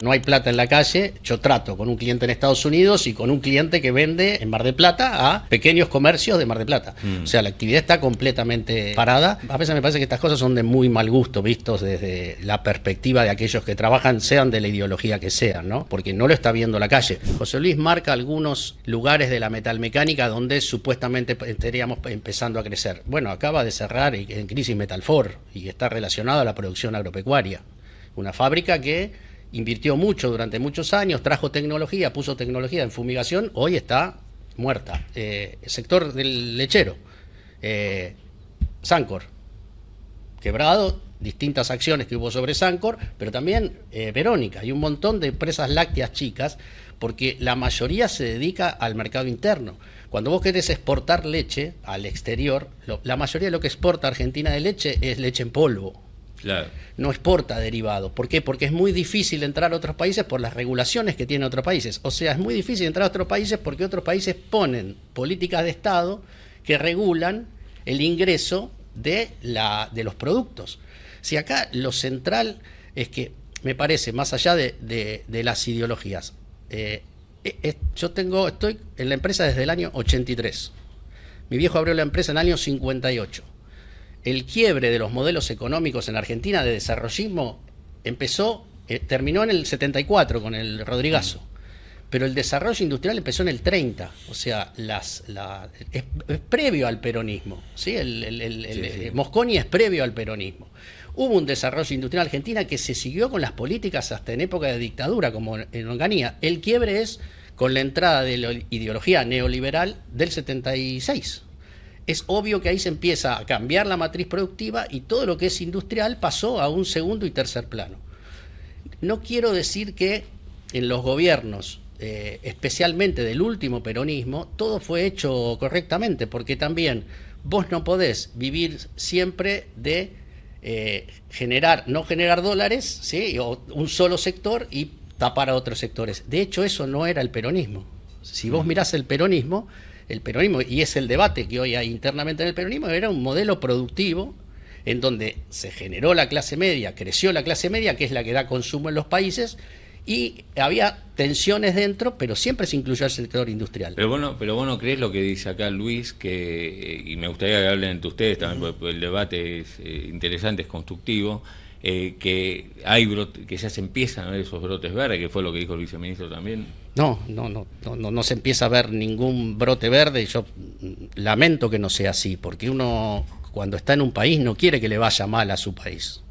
No hay plata en la calle, yo trato con un cliente en Estados Unidos y con un cliente que vende en Mar del Plata a pequeños comercios de Mar del Plata. O sea, la actividad está completamente parada. A veces me parece que estas cosas son de muy mal gusto, vistos desde la perspectiva de aquellos que trabajan, sean de la ideología que sean, ¿no? Porque no lo está viendo la calle. José Luis marca algunos lugares de la metalmecánica donde supuestamente estaríamos empezando a crecer. Bueno, acaba de cerrar en crisis Metalfor y está relacionado a la producción agropecuaria. Una fábrica que invirtió mucho durante muchos años, trajo tecnología, puso tecnología en fumigación, hoy está muerta. Sector del lechero, Sancor, quebrado, distintas acciones que hubo sobre Sancor, pero también Verónica y un montón de empresas lácteas chicas, porque la mayoría se dedica al mercado interno. Cuando vos querés exportar leche al exterior, la mayoría de lo que exporta Argentina de leche es leche en polvo. Claro. No exporta derivados. ¿Por qué? Porque es muy difícil entrar a otros países por las regulaciones que tienen otros países. O sea, es muy difícil entrar a otros países porque otros países ponen políticas de Estado que regulan el ingreso de los productos. Si acá lo central es que, me parece, más allá de las ideologías, estoy en la empresa desde el año 83. Mi viejo abrió la empresa en el año 58. El quiebre de los modelos económicos en Argentina de desarrollismo terminó en el 74 con el Rodrigazo, pero el desarrollo industrial empezó en el 30, o sea, es previo al peronismo, ¿sí? Mosconi es previo al peronismo. Hubo un desarrollo industrial en Argentina que se siguió con las políticas hasta en época de dictadura, como en Onganía. El quiebre es con la entrada de la ideología neoliberal del 76. Es obvio que ahí se empieza a cambiar la matriz productiva y todo lo que es industrial pasó a un segundo y tercer plano. No quiero decir que en los gobiernos, especialmente del último peronismo, todo fue hecho correctamente, porque también vos no podés vivir siempre de no generar dólares, ¿sí? O un solo sector y tapar a otros sectores. De hecho, eso no era el peronismo. Si vos mirás el peronismo, y es el debate que hoy hay internamente en el peronismo, era un modelo productivo en donde se generó la clase media, creció la clase media, que es la que da consumo en los países, y había tensiones dentro, pero siempre se incluyó el sector industrial. Pero vos no creés lo que dice acá Luis, y me gustaría que hablen entre ustedes también, porque el debate es interesante, es constructivo, que que ya se empiezan a ver esos brotes verdes, que fue lo que dijo el viceministro también. No se empieza a ver ningún brote verde, y yo lamento que no sea así, porque uno cuando está en un país no quiere que le vaya mal a su país.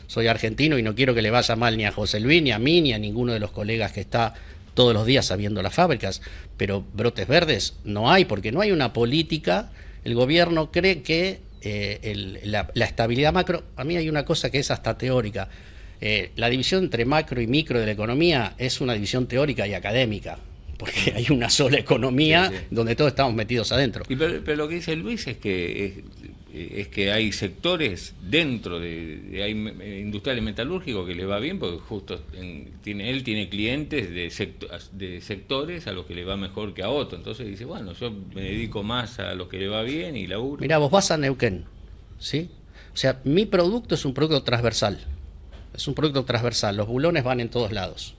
Soy argentino y no quiero que le vaya mal ni a José Luis, ni a mí, ni a ninguno de los colegas que está todos los días sabiendo las fábricas, pero brotes verdes no hay, porque no hay una política. El gobierno cree que la estabilidad macro, a mí hay una cosa que es hasta teórica, la división entre macro y micro de la economía es una división teórica y académica, porque hay una sola economía donde todos estamos metidos adentro. Pero lo que dice Luis es que hay sectores dentro hay industriales metalúrgicos que les va bien, porque justo él tiene clientes de sectores a los que le va mejor que a otros. Entonces dice, bueno, yo me dedico más a los que le va bien y laburo. Mirá, vos vas a Neuquén, ¿sí? O sea, mi producto es un producto transversal. Los bulones van en todos lados.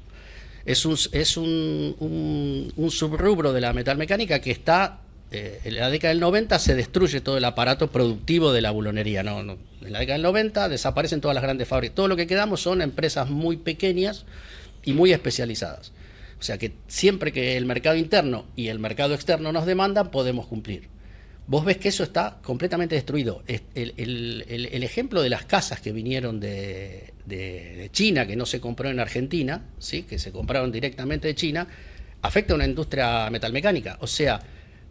Es un subrubro de la metalmecánica que está, en la década del 90 se destruye todo el aparato productivo de la bulonería. En la década del 90 desaparecen todas las grandes fábricas. Todo lo que quedamos son empresas muy pequeñas y muy especializadas. O sea que siempre que el mercado interno y el mercado externo nos demandan, podemos cumplir. Vos ves que eso está completamente destruido. El ejemplo de las casas que vinieron de China, que no se compró en Argentina, ¿sí? Que se compraron directamente de China, afecta a una industria metalmecánica. O sea,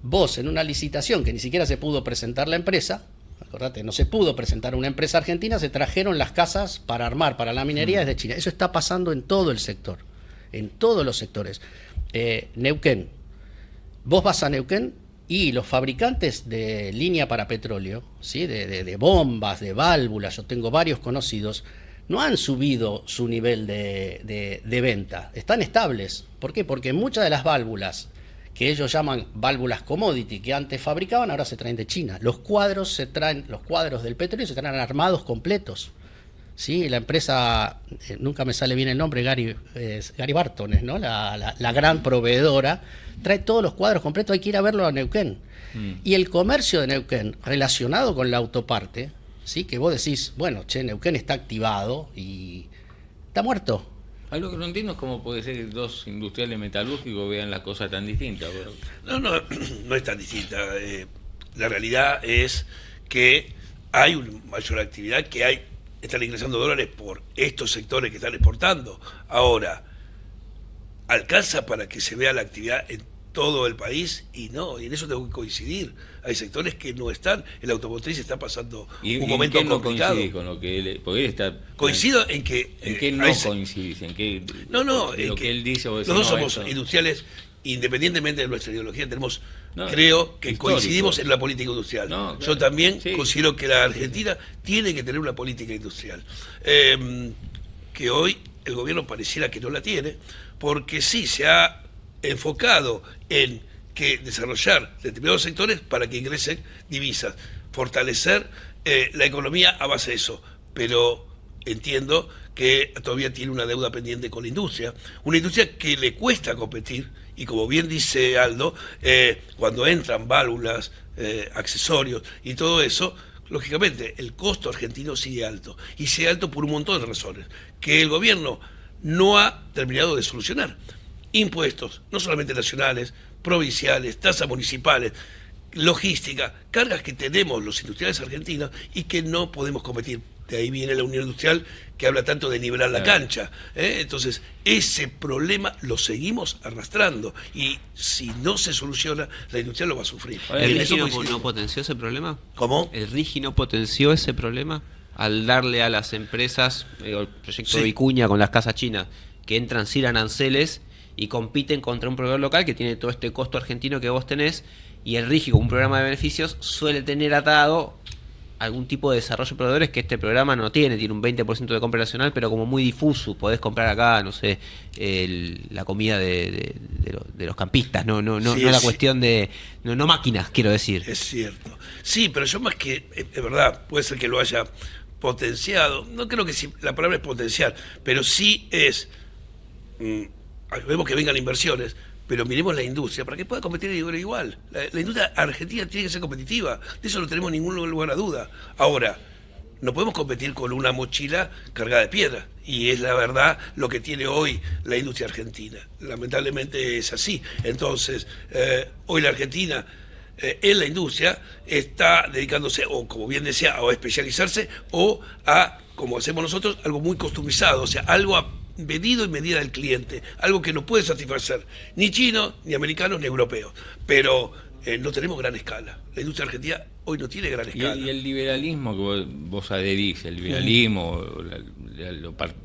vos en una licitación que ni siquiera se pudo presentar la empresa, acordate, no se pudo presentar una empresa argentina, se trajeron las casas para armar, para la minería desde China. Eso está pasando en todo el sector, en todos los sectores. Neuquén, vos vas a Neuquén, y los fabricantes de línea para petróleo, ¿sí? de bombas, de válvulas, yo tengo varios conocidos, no han subido su nivel de venta, están estables. ¿Por qué? Porque muchas de las válvulas que ellos llaman válvulas commodity que antes fabricaban, ahora se traen de China. Los cuadros del petróleo se traen armados completos. ¿sí? La empresa, nunca me sale bien el nombre, Gary Bartones, ¿no? La gran proveedora, trae todos los cuadros completos, hay que ir a verlo a Neuquén. Y el comercio de Neuquén, relacionado con la autoparte, ¿sí? Que vos decís, bueno, che, Neuquén está activado y está muerto. Algo que no entiendo es cómo puede ser que dos industriales metalúrgicos vean las cosas tan distintas. Pero... No es tan distinta. La realidad es que hay una mayor actividad, que están ingresando dólares por estos sectores que están exportando. Ahora, ¿alcanza para que se vea la actividad en todo el país? Y no, y en eso tengo que coincidir. Hay sectores que no están, el automotriz está pasando un momento complicado. ¿Y en qué no coincidís con lo que él, porque él está... Coincido en que... ¿En qué no coincidís? ¿En qué, de lo que él dice? Vos decís, los dos no, somos industriales, independientemente de nuestra ideología, tenemos... No, creo que histórico. Coincidimos en la política industrial. No, claro, yo también sí. considero que la Argentina tiene que tener una política industrial. Que hoy el gobierno pareciera que no la tiene, porque sí se ha enfocado en que desarrollar determinados sectores para que ingresen divisas, fortalecer la economía a base de eso. Pero entiendo que todavía tiene una deuda pendiente con la industria, una industria que le cuesta competir, y como bien dice Aldo, cuando entran válvulas, accesorios y todo eso, lógicamente el costo argentino sigue alto, y sigue alto por un montón de razones, que el gobierno no ha terminado de solucionar. Impuestos, no solamente nacionales, provinciales, tasas municipales, logística, cargas que tenemos los industriales argentinos y que no podemos competir. De ahí viene la Unión Industrial, que habla tanto de nivelar la cancha. Entonces, ese problema lo seguimos arrastrando, y si no se soluciona, la industria lo va a sufrir. ¿El RIGI no potenció ese problema? ¿Cómo? ¿El RIGI no potenció ese problema al darle a las empresas, el proyecto de Vicuña con las casas chinas, que entran sin aranceles y compiten contra un proveedor local que tiene todo este costo argentino que vos tenés, y el RIGI, con un programa de beneficios, suele tener atado algún tipo de desarrollo de proveedores que este programa no tiene un 20% de compra nacional, pero como muy difuso? Podés comprar acá, no sé, la comida de los campistas, no la cuestión de... No máquinas, quiero decir. Es cierto. Sí, pero yo más que... Es verdad, puede ser que lo haya potenciado. No creo que la palabra es potenciar, pero sí es... vemos que vengan inversiones, pero miremos la industria para que pueda competir igual. La industria argentina tiene que ser competitiva, de eso no tenemos ningún lugar a duda. Ahora, no podemos competir con una mochila cargada de piedra, y es la verdad lo que tiene hoy la industria argentina. Lamentablemente es así. Entonces, hoy la Argentina en la industria está dedicándose, o como bien decía, a especializarse, o a, como hacemos nosotros, algo muy customizado, o sea, algo a pedido y medida del cliente, algo que no puede satisfacer ni chinos, ni americanos, ni europeos. Pero no tenemos gran escala. La industria argentina hoy no tiene gran escala. Y el liberalismo que vos adherís, el liberalismo,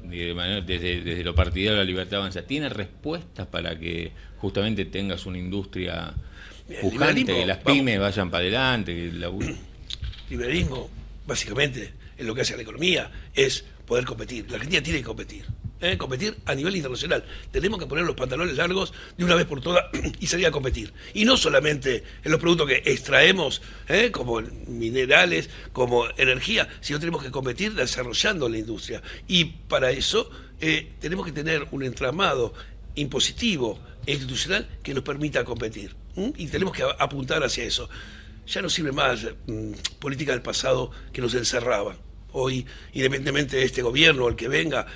desde lo partidario de la libertad avanza, ¿tiene respuestas para que justamente tengas una industria pujante, que las pymes vayan para adelante? Liberalismo, básicamente, en lo que hace a la economía, es poder competir. La Argentina tiene que competir. Competir a nivel internacional. Tenemos que poner los pantalones largos de una vez por todas y salir a competir. Y no solamente en los productos que extraemos, como minerales, como energía, sino tenemos que competir desarrollando la industria. Y para eso tenemos que tener un entramado impositivo e institucional que nos permita competir. Y tenemos que apuntar hacia eso. Ya no sirve más política del pasado que nos encerraba. Hoy, independientemente de este gobierno o el que venga,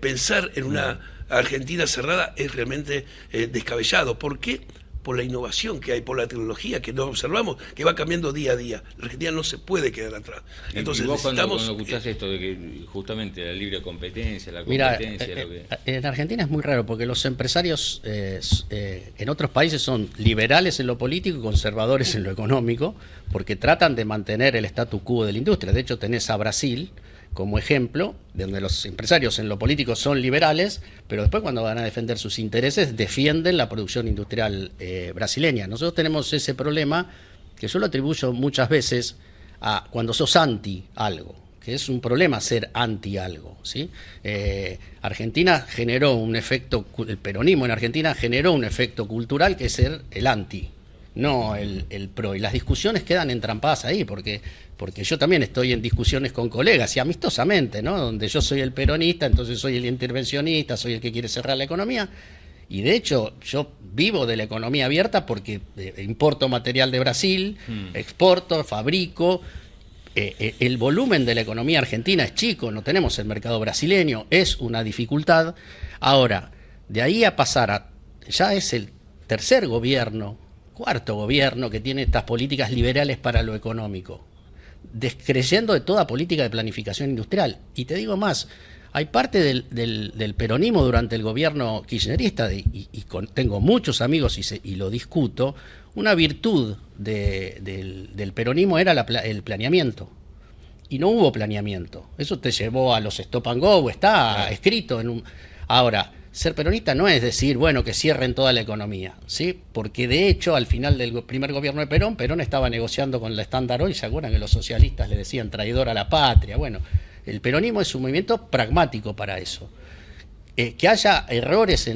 pensar en una Argentina cerrada es realmente descabellado. ¿Por qué? Por la innovación que hay, por la tecnología que nos observamos, que va cambiando día a día. La Argentina no se puede quedar atrás. Entonces, ¿y vos necesitamos... cuando escuchás esto de que justamente la libre competencia, la Mira, competencia... en Argentina es muy raro, porque los empresarios en otros países son liberales en lo político y conservadores en lo económico, porque tratan de mantener el statu quo de la industria. De hecho, tenés a Brasil como ejemplo, donde los empresarios en lo político son liberales, pero después cuando van a defender sus intereses defienden la producción industrial brasileña. Nosotros tenemos ese problema que yo lo atribuyo muchas veces a cuando sos anti algo, que es un problema ser anti algo, ¿sí? Argentina generó un efecto, el peronismo en Argentina generó un efecto cultural que es ser el anti. no el PRO. Y las discusiones quedan entrampadas ahí, porque yo también estoy en discusiones con colegas, y amistosamente, ¿no? Donde yo soy el peronista, entonces soy el intervencionista, soy el que quiere cerrar la economía. Y de hecho, yo vivo de la economía abierta porque importo material de Brasil, exporto, fabrico. El volumen de la economía argentina es chico, no tenemos el mercado brasileño, es una dificultad. Ahora, de ahí a pasar a... Ya es el tercer gobierno, cuarto gobierno que tiene estas políticas liberales para lo económico, descreyendo de toda política de planificación industrial. Y te digo más, hay parte del peronismo durante el gobierno kirchnerista, tengo muchos amigos y lo discuto, una virtud del peronismo era el planeamiento. Y no hubo planeamiento. Eso te llevó a los stop and go, está escrito en un... Ahora, ser peronista no es decir, bueno, que cierren toda la economía, ¿sí? Porque de hecho, al final del primer gobierno de Perón estaba negociando con la Standard Oil, ¿se acuerdan que los socialistas le decían traidor a la patria? Bueno, el peronismo es un movimiento pragmático para eso. Que haya errores y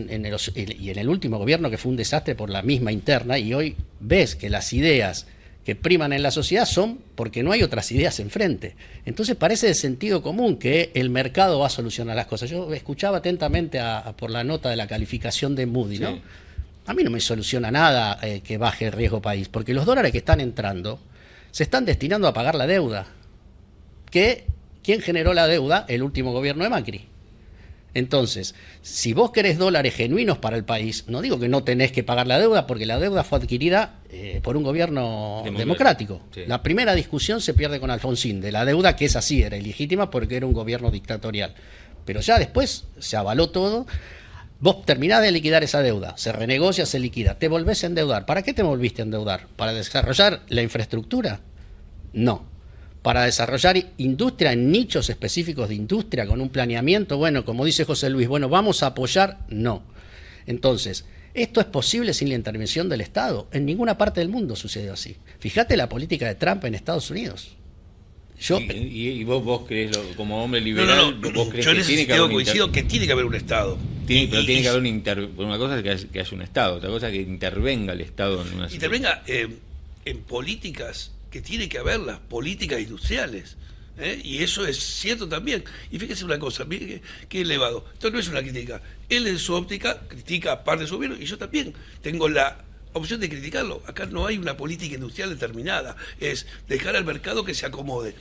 en el último gobierno, que fue un desastre por la misma interna, y hoy ves que las ideas que priman en la sociedad son porque no hay otras ideas enfrente. Entonces parece de sentido común que el mercado va a solucionar las cosas. Yo escuchaba atentamente por la nota de la calificación de Moody, ¿no? Sí. A mí no me soluciona nada que baje el riesgo país, porque los dólares que están entrando se están destinando a pagar la deuda. ¿Quién generó la deuda? El último gobierno de Macri. Entonces, si vos querés dólares genuinos para el país, no digo que no tenés que pagar la deuda, porque la deuda fue adquirida por un gobierno democrático. Sí. La primera discusión se pierde con Alfonsín, de la deuda, que es así, era ilegítima porque era un gobierno dictatorial. Pero ya después se avaló todo. Vos terminás de liquidar esa deuda, se renegocia, se liquida, te volvés a endeudar. ¿Para qué te volviste a endeudar? ¿Para desarrollar la infraestructura? No. Para desarrollar industria en nichos específicos de industria con un planeamiento, bueno, como dice José Luis, bueno, vamos a apoyar, no. Entonces, ¿esto es posible sin la intervención del Estado? En ninguna parte del mundo sucedió así. Fíjate la política de Trump en Estados Unidos. ¿Y vos crees, como hombre liberal, vos crees yo en que ese tiene que sentido haber coincido que tiene que haber un Estado. pero tiene que haber una cosa es que haya un Estado, otra cosa es que intervenga el Estado en una situación. Intervenga en políticas que tiene que haber, las políticas industriales. Y eso es cierto también. Y fíjese una cosa, mire que elevado. Esto no es una crítica. Él en su óptica critica parte de su gobierno y yo también tengo la opción de criticarlo. Acá no hay una política industrial determinada. Es dejar al mercado que se acomode.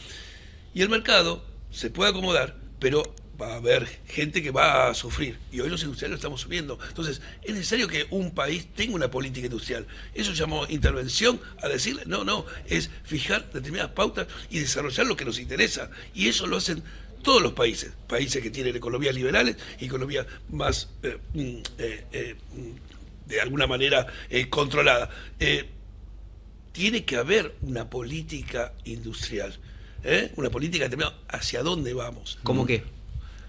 Y el mercado se puede acomodar, pero va a haber gente que va a sufrir. Y hoy los industriales lo estamos subiendo. Entonces, es necesario que un país tenga una política industrial. Eso llamó intervención a decirle, no, es fijar determinadas pautas y desarrollar lo que nos interesa. Y eso lo hacen todos los países. Países que tienen economías liberales y economías más, de alguna manera, controlada. Tiene que haber una política industrial. Una política determinada. ¿Hacia dónde vamos? ¿Cómo qué?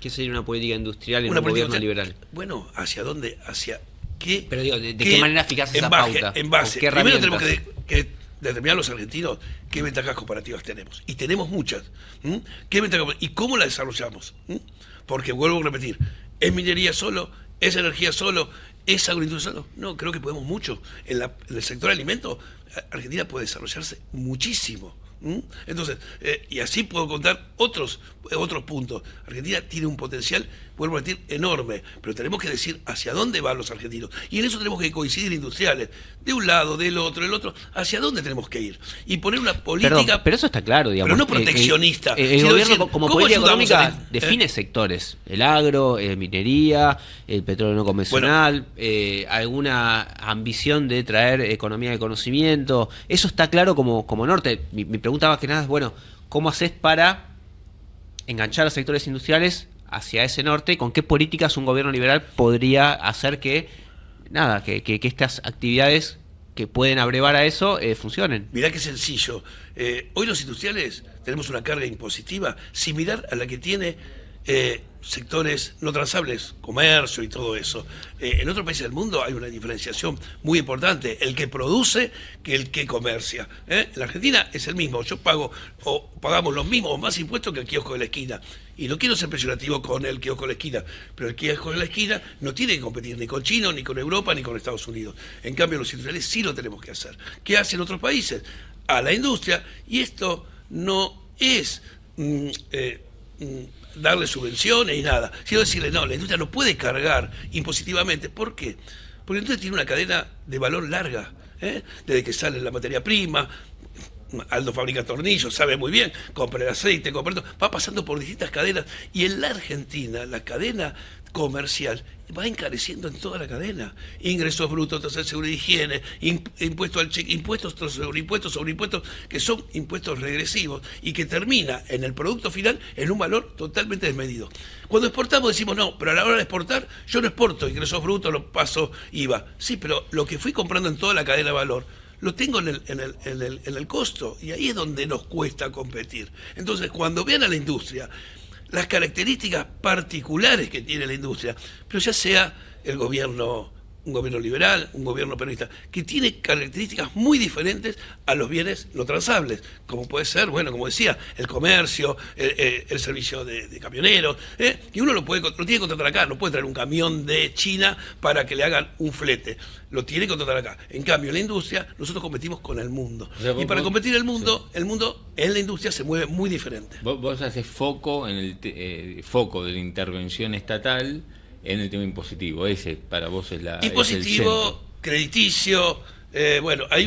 ¿Qué sería una política industrial en Una un política gobierno liberal? Bueno, ¿hacia dónde? ¿Hacia qué? Pero digo, ¿de qué manera fijas esa pauta? En base. ¿Con qué Primero herramientas? tenemos que determinar los argentinos qué ventajas comparativas tenemos. Y tenemos muchas. ¿Qué ventajas? ¿Y cómo las desarrollamos? Porque vuelvo a repetir, ¿es minería solo? ¿Es energía solo? ¿Es agroindustria solo? No, creo que podemos mucho. En el sector alimentos, Argentina puede desarrollarse muchísimo. Entonces, y así puedo contar otros puntos. Argentina tiene un potencial, vuelvo a decir, enorme, pero tenemos que decir hacia dónde van los argentinos. Y en eso tenemos que coincidir industriales, de un lado, del otro, hacia dónde tenemos que ir. Y poner una política... Perdón, pero eso está claro, digamos. Pero no proteccionista. El sino gobierno, decir, como ¿cómo política ayudamos económica, define sectores. El agro, minería, el petróleo no convencional, alguna ambición de traer economía de conocimiento. Eso está claro como norte. Mi pregunta más que nada es, bueno, ¿cómo haces para enganchar a sectores industriales hacia ese norte? ¿Con qué políticas un gobierno liberal podría hacer que estas actividades que pueden abrevar a eso funcionen? Mirá qué sencillo. Hoy los industriales tenemos una carga impositiva similar a la que tiene sectores no transables, comercio y todo eso. En otros países del mundo hay una diferenciación muy importante, el que produce que el que comercia. En la Argentina es el mismo, yo pago o pagamos los mismos o más impuestos que el kiosco de la esquina. Y no quiero ser peyorativo con el kiosco de la esquina, pero el kiosco de la esquina no tiene que competir ni con China, ni con Europa, ni con Estados Unidos. En cambio, los industriales sí lo tenemos que hacer. ¿Qué hacen otros países? A la industria, y esto no es darle subvenciones y nada, sino decirle, no, la industria no puede cargar impositivamente. ¿Por qué? Porque la industria tiene una cadena de valor larga, desde que sale la materia prima. Aldo fabrica tornillos, sabe muy bien, compra el aceite, compra todo, va pasando por distintas cadenas, y en la Argentina la cadena comercial va encareciendo en toda la cadena. Ingresos brutos, tasa de seguridad y higiene, impuestos al cheque, impuestos sobre impuestos, que son impuestos regresivos y que termina en el producto final en un valor totalmente desmedido. Cuando exportamos decimos, no, pero a la hora de exportar, yo no exporto ingresos brutos, lo paso IVA. Sí, pero lo que fui comprando en toda la cadena de valor, lo tengo en el costo, y ahí es donde nos cuesta competir. Entonces, cuando vean a la industria, las características particulares que tiene la industria, pero ya sea el gobierno, un gobierno liberal, un gobierno peronista, que tiene características muy diferentes a los bienes no transables, como puede ser, bueno, como decía, el comercio, el servicio de camioneros, y uno lo tiene que contratar acá, no puede traer un camión de China para que le hagan un flete, lo tiene que contratar acá. En cambio, en la industria, nosotros competimos con el mundo. O sea, y para competir el mundo en la industria se mueve muy diferente. Vos haces foco en el foco de la intervención estatal en el tema impositivo. Ese para vos es la... Impositivo, crediticio, bueno, hay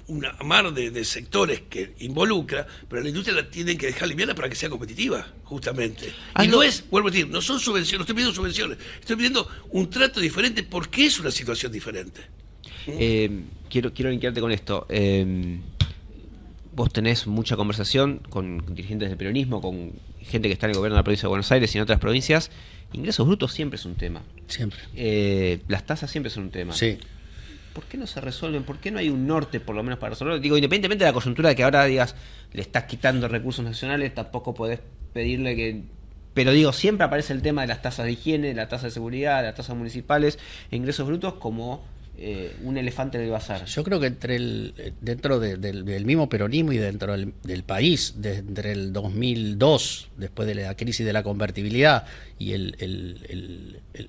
una mar de sectores que involucra, pero la industria la tienen que dejar liviana para que sea competitiva, justamente. Y no es, vuelvo a decir, no son subvenciones, no estoy pidiendo subvenciones, estoy pidiendo un trato diferente porque es una situación diferente. Quiero linkearte con esto. Vos tenés mucha conversación con dirigentes del peronismo, con gente que está en el gobierno de la provincia de Buenos Aires y en otras provincias. Ingresos brutos siempre es un tema. Siempre. Las tasas siempre son un tema. Sí. ¿Por qué no se resuelven? ¿Por qué no hay un norte, por lo menos, para resolverlo? Digo, independientemente de la coyuntura de que ahora digas, le estás quitando recursos nacionales, tampoco podés pedirle que... Pero digo, siempre aparece el tema de las tasas de higiene, la tasa de seguridad, las tasas municipales, ingresos brutos como un elefante en el bazar. Yo creo que dentro del mismo peronismo y dentro del país, entre el 2002, después de la crisis de la convertibilidad y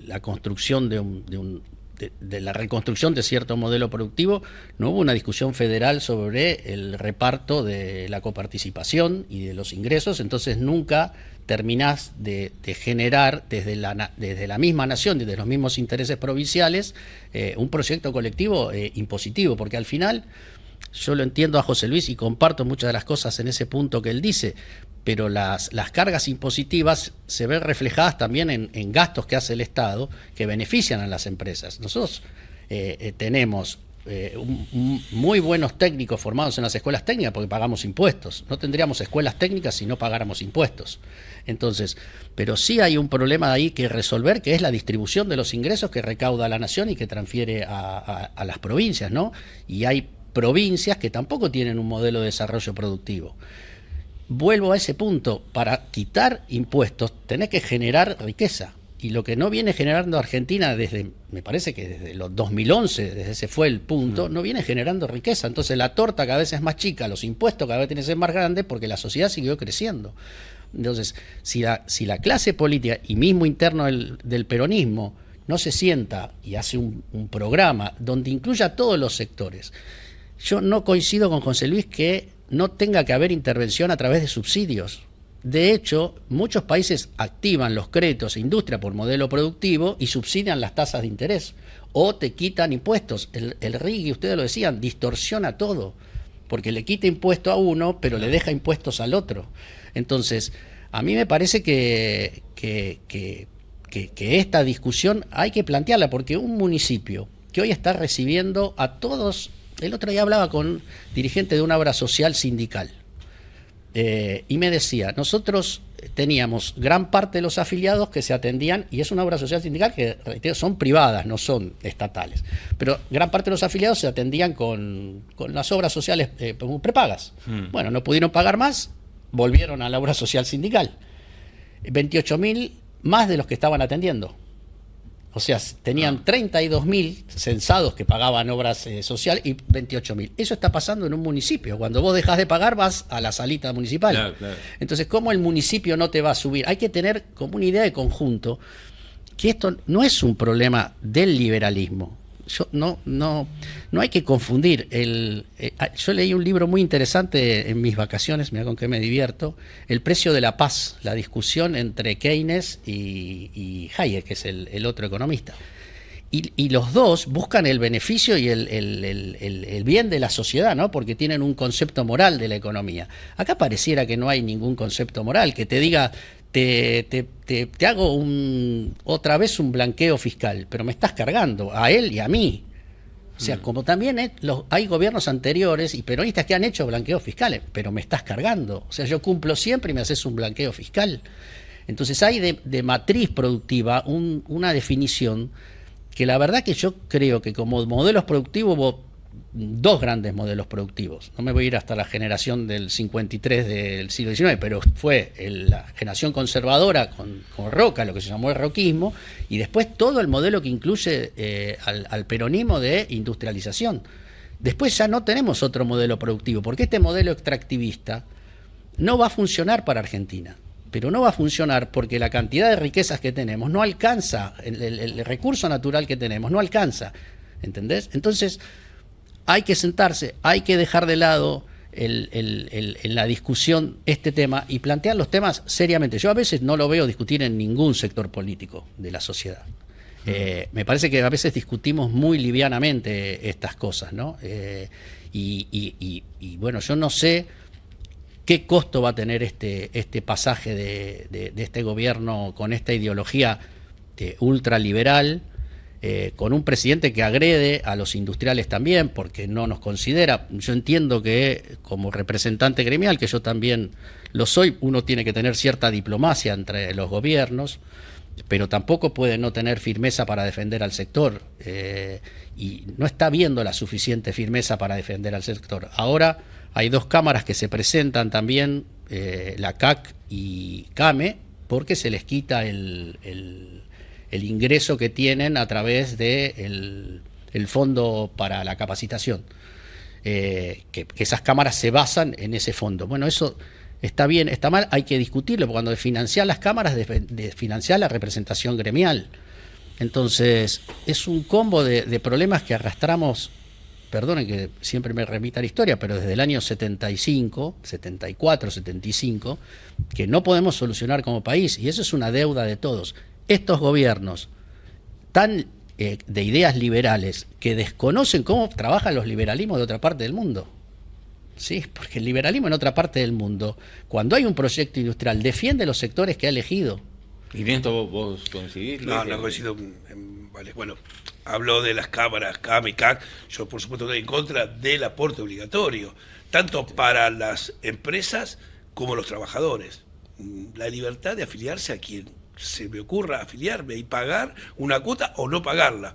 la construcción de la reconstrucción de cierto modelo productivo, no hubo una discusión federal sobre el reparto de la coparticipación y de los ingresos, entonces nunca terminás de generar desde la misma nación, desde los mismos intereses provinciales, un proyecto colectivo impositivo, porque al final yo lo entiendo a José Luis y comparto muchas de las cosas en ese punto que él dice, pero las cargas impositivas se ven reflejadas también en gastos que hace el Estado que benefician a las empresas. Nosotros tenemos muy buenos técnicos formados en las escuelas técnicas porque pagamos impuestos. No tendríamos escuelas técnicas si no pagáramos impuestos. Entonces, pero sí hay un problema ahí que resolver, que es la distribución de los ingresos que recauda la nación y que transfiere a las provincias, ¿no? Y hay provincias que tampoco tienen un modelo de desarrollo productivo. Vuelvo a ese punto, para quitar impuestos tenés que generar riqueza. Y lo que no viene generando Argentina me parece que desde los 2011, desde ese fue el punto, no viene generando riqueza. Entonces la torta cada vez es más chica, los impuestos cada vez tienen que ser más grandes porque la sociedad siguió creciendo. Entonces, si la clase política y mismo interno del peronismo no se sienta y hace un programa donde incluya a todos los sectores, yo no coincido con José Luis que no tenga que haber intervención a través de subsidios. De hecho, muchos países activan los créditos a industria por modelo productivo y subsidian las tasas de interés. O te quitan impuestos. El RIGI, ustedes lo decían, distorsiona todo. Porque le quita impuesto a uno, pero le deja impuestos al otro. Entonces, a mí me parece que esta discusión hay que plantearla, porque un municipio que hoy está recibiendo a todos... El otro día hablaba con un dirigente de una obra social sindical. Y me decía, nosotros teníamos gran parte de los afiliados que se atendían, y es una obra social sindical que, reitero, son privadas, no son estatales, pero gran parte de los afiliados se atendían con las obras sociales prepagas. Bueno, no pudieron pagar más, volvieron a la obra social sindical. 28.000 más de los que estaban atendiendo. O sea, tenían 32.000 censados que pagaban obras sociales y 28.000. Eso está pasando en un municipio. Cuando vos dejás de pagar, vas a la salita municipal. Claro, claro. Entonces, ¿cómo el municipio no te va a subir? Hay que tener como una idea de conjunto que esto no es un problema del liberalismo. No hay que confundir. Yo leí un libro muy interesante en mis vacaciones, mira con qué me divierto, El precio de la paz, la discusión entre Keynes y Hayek, que es el otro economista. Y los dos buscan el beneficio y el bien de la sociedad, ¿no? Porque tienen un concepto moral de la economía. Acá pareciera que no hay ningún concepto moral, que te diga, te hago otra vez un blanqueo fiscal, pero me estás cargando a él y a mí. O sea, como también hay gobiernos anteriores y peronistas que han hecho blanqueos fiscales, pero me estás cargando. O sea, yo cumplo siempre y me haces un blanqueo fiscal. Entonces hay de matriz productiva una definición que la verdad que yo creo que como modelos productivos hubo dos grandes modelos productivos. No me voy a ir hasta la generación del 53 del siglo XIX, pero fue la generación conservadora con Roca, lo que se llamó el roquismo, y después todo el modelo que incluye al peronismo de industrialización. Después ya no tenemos otro modelo productivo, porque este modelo extractivista no va a funcionar para Argentina. Pero no va a funcionar porque la cantidad de riquezas que tenemos no alcanza, el recurso natural que tenemos no alcanza, ¿entendés? Entonces hay que sentarse, hay que dejar de lado en la discusión este tema y plantear los temas seriamente. Yo a veces no lo veo discutir en ningún sector político de la sociedad. Me parece que a veces discutimos muy livianamente estas cosas, ¿no? Y bueno, yo no sé qué costo va a tener este pasaje de este gobierno con esta ideología ultraliberal, con un presidente que agrede a los industriales también, porque no nos considera. Yo entiendo que como representante gremial, que yo también lo soy, uno tiene que tener cierta diplomacia entre los gobiernos, pero tampoco puede no tener firmeza para defender al sector, y no está viendo la suficiente firmeza para defender al sector. Ahora hay dos cámaras que se presentan también, la CAC y CAME, porque se les quita el ingreso que tienen a través del fondo para la capacitación. Que esas cámaras se basan en ese fondo. Bueno, eso está bien, está mal, hay que discutirlo, porque cuando financiar las cámaras, de financiar la representación gremial. Entonces, es un combo de problemas que arrastramos. Perdonen que siempre me remita a la historia, pero desde el año 75, 74, 75, que no podemos solucionar como país, y eso es una deuda de todos. Estos gobiernos tan de ideas liberales que desconocen cómo trabajan los liberalismos de otra parte del mundo. Sí, porque el liberalismo en otra parte del mundo, cuando hay un proyecto industrial, defiende los sectores que ha elegido. ¿Y en esto vos coincidís? No coincido. Vale, bueno, habló de las cámaras CAM y CAC. Yo, por supuesto, estoy en contra del aporte obligatorio, tanto para las empresas como los trabajadores. La libertad de afiliarse a quien se me ocurra afiliarme y pagar una cuota o no pagarla.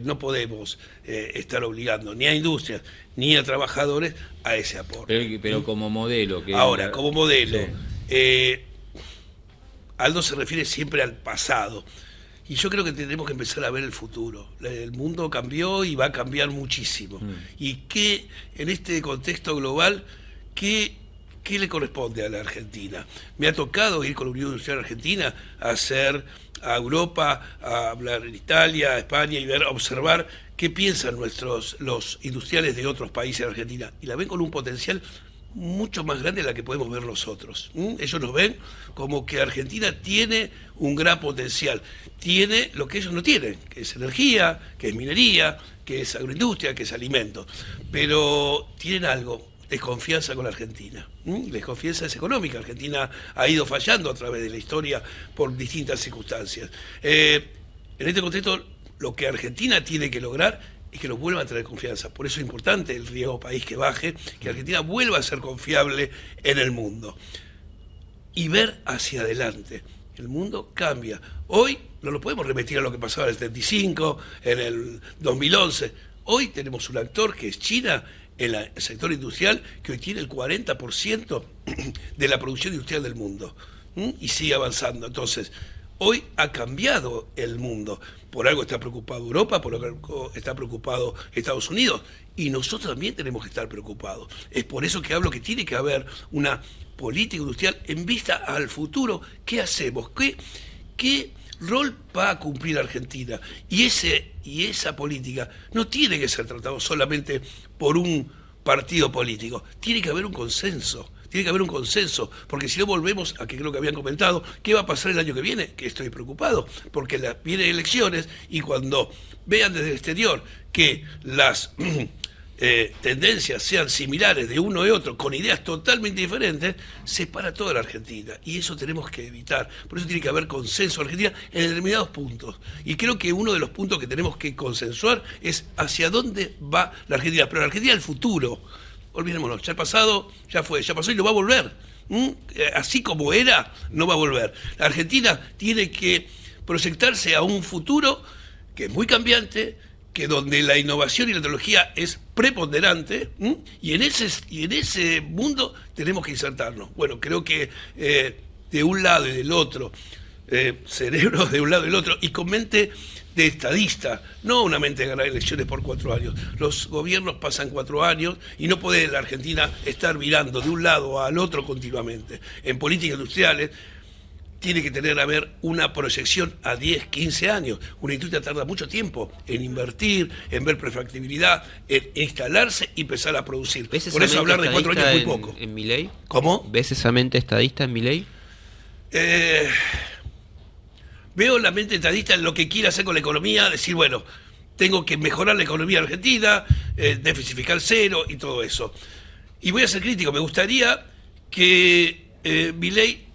No podemos estar obligando ni a industrias ni a trabajadores a ese aporte. Pero como modelo. Ahora, como modelo, sí. Aldo se refiere siempre al pasado. Y yo creo que tenemos que empezar a ver el futuro. El mundo cambió y va a cambiar muchísimo. Y que en este contexto global, ¿qué le corresponde a la Argentina? Me ha tocado ir con la Unión Industrial Argentina a Europa, a hablar en Italia, a España y observar qué piensan los industriales de otros países de Argentina. Y la ven con un potencial mucho más grande de la que podemos ver nosotros. Ellos nos ven como que Argentina tiene un gran potencial, tiene lo que ellos no tienen, que es energía, que es minería, que es agroindustria, que es alimentos, pero tienen algo, desconfianza con la Argentina. Desconfianza es económica. Argentina ha ido fallando a través de la historia por distintas circunstancias. En este contexto, lo que Argentina tiene que lograr es que nos vuelvan a tener confianza. Por eso es importante el riesgo país que baje, que Argentina vuelva a ser confiable en el mundo. Y ver hacia adelante. El mundo cambia. Hoy no lo podemos repetir a lo que pasaba en el 75, en el 2011. Hoy tenemos un actor que es China en el sector industrial, que hoy tiene el 40% de la producción industrial del mundo. Y sigue avanzando. Entonces, Hoy ha cambiado el mundo. Por algo está preocupado Europa, por algo está preocupado Estados Unidos. Y nosotros también tenemos que estar preocupados. Es por eso que hablo que tiene que haber una política industrial en vista al futuro. ¿Qué hacemos? ¿Qué rol va a cumplir Argentina? Y esa política no tiene que ser tratada solamente por un partido político. Tiene que haber un consenso. Tiene que haber un consenso, porque si no volvemos a que creo que habían comentado, ¿qué va a pasar el año que viene? Que estoy preocupado, porque vienen elecciones y cuando vean desde el exterior que las tendencias sean similares de uno y otro, con ideas totalmente diferentes, se para toda la Argentina. Y eso tenemos que evitar. Por eso tiene que haber consenso en Argentina en determinados puntos. Y creo que uno de los puntos que tenemos que consensuar es hacia dónde va la Argentina. Pero la Argentina del futuro. Olvidémonos, ya el pasado ya fue, ya pasó y no va a volver. Así como era, no va a volver. La Argentina tiene que proyectarse a un futuro que es muy cambiante, que donde la innovación y la tecnología es preponderante, y en ese mundo tenemos que insertarnos. Bueno, creo que de un lado y del otro, cerebros de un lado y del otro, y con mente de estadista, no una mente de ganar elecciones por 4 años. Los gobiernos pasan 4 años y no puede la Argentina estar mirando de un lado al otro continuamente. En políticas industriales tiene que haber una proyección a 10, 15 años. Una industria tarda mucho tiempo en invertir, en ver prefactibilidad, en instalarse y empezar a producir. Por eso hablar de 4 años es muy poco. ¿En Milei? ¿Cómo? ¿Ves esa mente estadista en Milei? Veo la mente estadista en lo que quiere hacer con la economía, decir, bueno, tengo que mejorar la economía argentina, déficit fiscal cero y todo eso. Y voy a ser crítico, me gustaría que Milei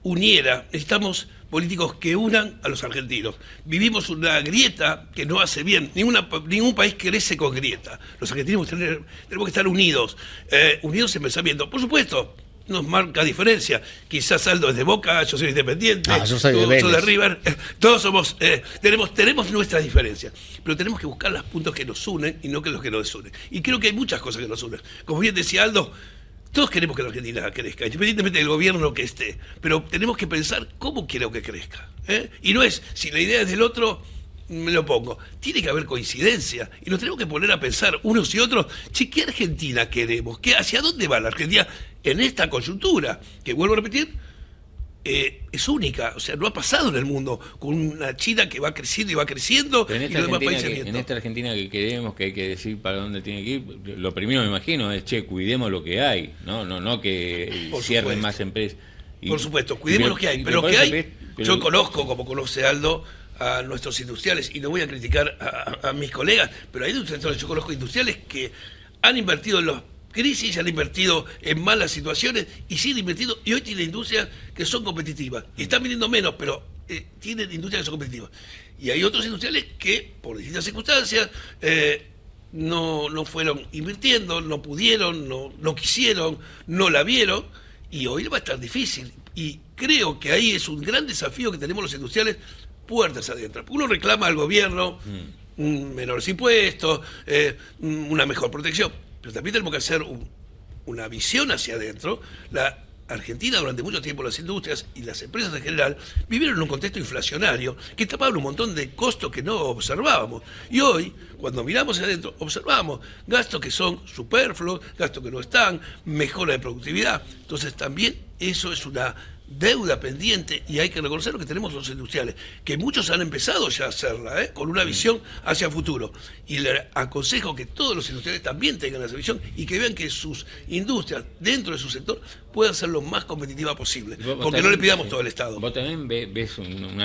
uniera, necesitamos políticos que unan a los argentinos. Vivimos una grieta que no hace bien, ningún país crece con grieta. Los argentinos tenemos que estar unidos, unidos en pensamiento. Por supuesto, nos marca diferencia. Quizás Aldo es de Boca, yo soy independiente, yo soy de Vélez. de River, todos somos, tenemos nuestras diferencias, pero tenemos que buscar los puntos que nos unen y no que los que nos desunen. Y creo que hay muchas cosas que nos unen. Como bien decía Aldo, todos queremos que la Argentina crezca, independientemente del gobierno que esté, pero tenemos que pensar cómo quiero que crezca. Y no es, si la idea es del otro, me lo pongo. Tiene que haber coincidencia y nos tenemos que poner a pensar unos y otros, che, ¿qué Argentina queremos? ¿Hacia dónde va la Argentina en esta coyuntura? Que vuelvo a repetir, es única, o sea, no ha pasado en el mundo, con una China que va creciendo y va creciendo, y los demás países viendo. En esta Argentina que queremos, que hay que decir para dónde tiene que ir, lo primero me imagino es, che, cuidemos lo que hay, no que cierren más empresas. Por supuesto, cuidemos lo que hay, pero lo que hay, yo conozco, como conoce Aldo, a nuestros industriales, y no voy a criticar a mis colegas, pero hay industriales, yo conozco industriales que han invertido en los crisis, han invertido en malas situaciones y siguen invirtiendo, y hoy tienen industrias que son competitivas, y están viniendo menos, pero tienen industrias que son competitivas. Y hay otros industriales que, por distintas circunstancias, no fueron invirtiendo, no pudieron, no quisieron, no la vieron, y hoy va a estar difícil. Y creo que ahí es un gran desafío que tenemos los industriales, puertas adentro. Uno reclama al gobierno menores impuestos, una mejor protección, pero también tenemos que hacer una visión hacia adentro. La Argentina durante mucho tiempo, las industrias y las empresas en general vivieron en un contexto inflacionario que tapaba un montón de costos que no observábamos. Y hoy, cuando miramos hacia adentro, observamos gastos que son superfluos, gastos que no están, mejora de productividad. Entonces también eso es una deuda pendiente, y hay que reconocer lo que tenemos los industriales, que muchos han empezado ya a hacerla, con una visión hacia el futuro. Y le aconsejo que todos los industriales también tengan esa visión y que vean que sus industrias dentro de su sector puedan ser lo más competitiva posible, porque no le pidamos todo al Estado. ¿Vos también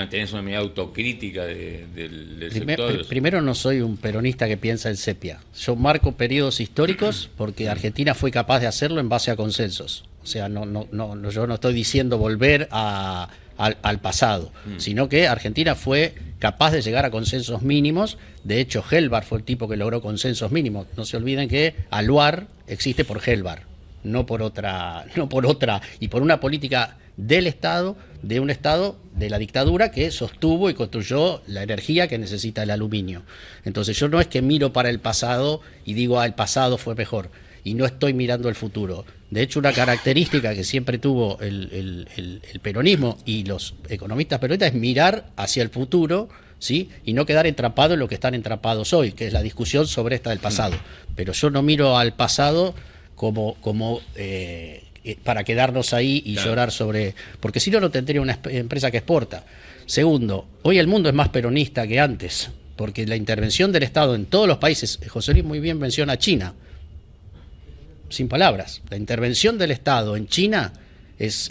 tenés una mirada autocrítica del sector? Primero, no soy un peronista que piensa en sepia. Yo marco periodos históricos porque Argentina fue capaz de hacerlo en base a consensos. O sea, yo no estoy diciendo volver al pasado, sino que Argentina fue capaz de llegar a consensos mínimos. De hecho, Helbar fue el tipo que logró consensos mínimos. No se olviden que Aluar existe por Helbar, no por otra, y por una política del Estado, de un Estado de la dictadura que sostuvo y construyó la energía que necesita el aluminio. Entonces yo no es que miro para el pasado y digo, el pasado fue mejor. y no estoy mirando el futuro. De hecho, una característica que siempre tuvo el peronismo y los economistas peronistas es mirar hacia el futuro, ¿sí? Y no quedar entrapado en lo que están entrapados hoy, que es la discusión sobre esta del pasado. Pero yo no miro al pasado como para quedarnos ahí y llorar sobre... Porque si no, no tendría una empresa que exporta. Segundo, hoy el mundo es más peronista que antes, porque la intervención del Estado en todos los países, José Luis muy bien menciona China, sin palabras, la intervención del Estado en China es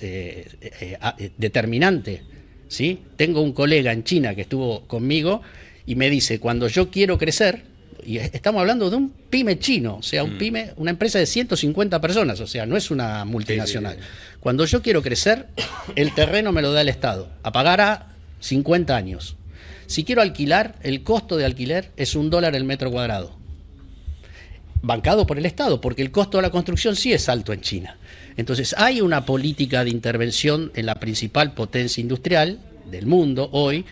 determinante, ¿sí? Tengo un colega en China que estuvo conmigo y me dice, cuando yo quiero crecer, y estamos hablando de un pyme chino, o sea, un pyme, una empresa de 150 personas, o sea, no es una multinacional. Cuando yo quiero crecer, el terreno me lo da el Estado, a pagar a 50 años. Si quiero alquilar, el costo de alquiler es $1 el metro cuadrado, bancado por el Estado, porque el costo de la construcción sí es alto en China. Entonces, hay una política de intervención en la principal potencia industrial del mundo hoy,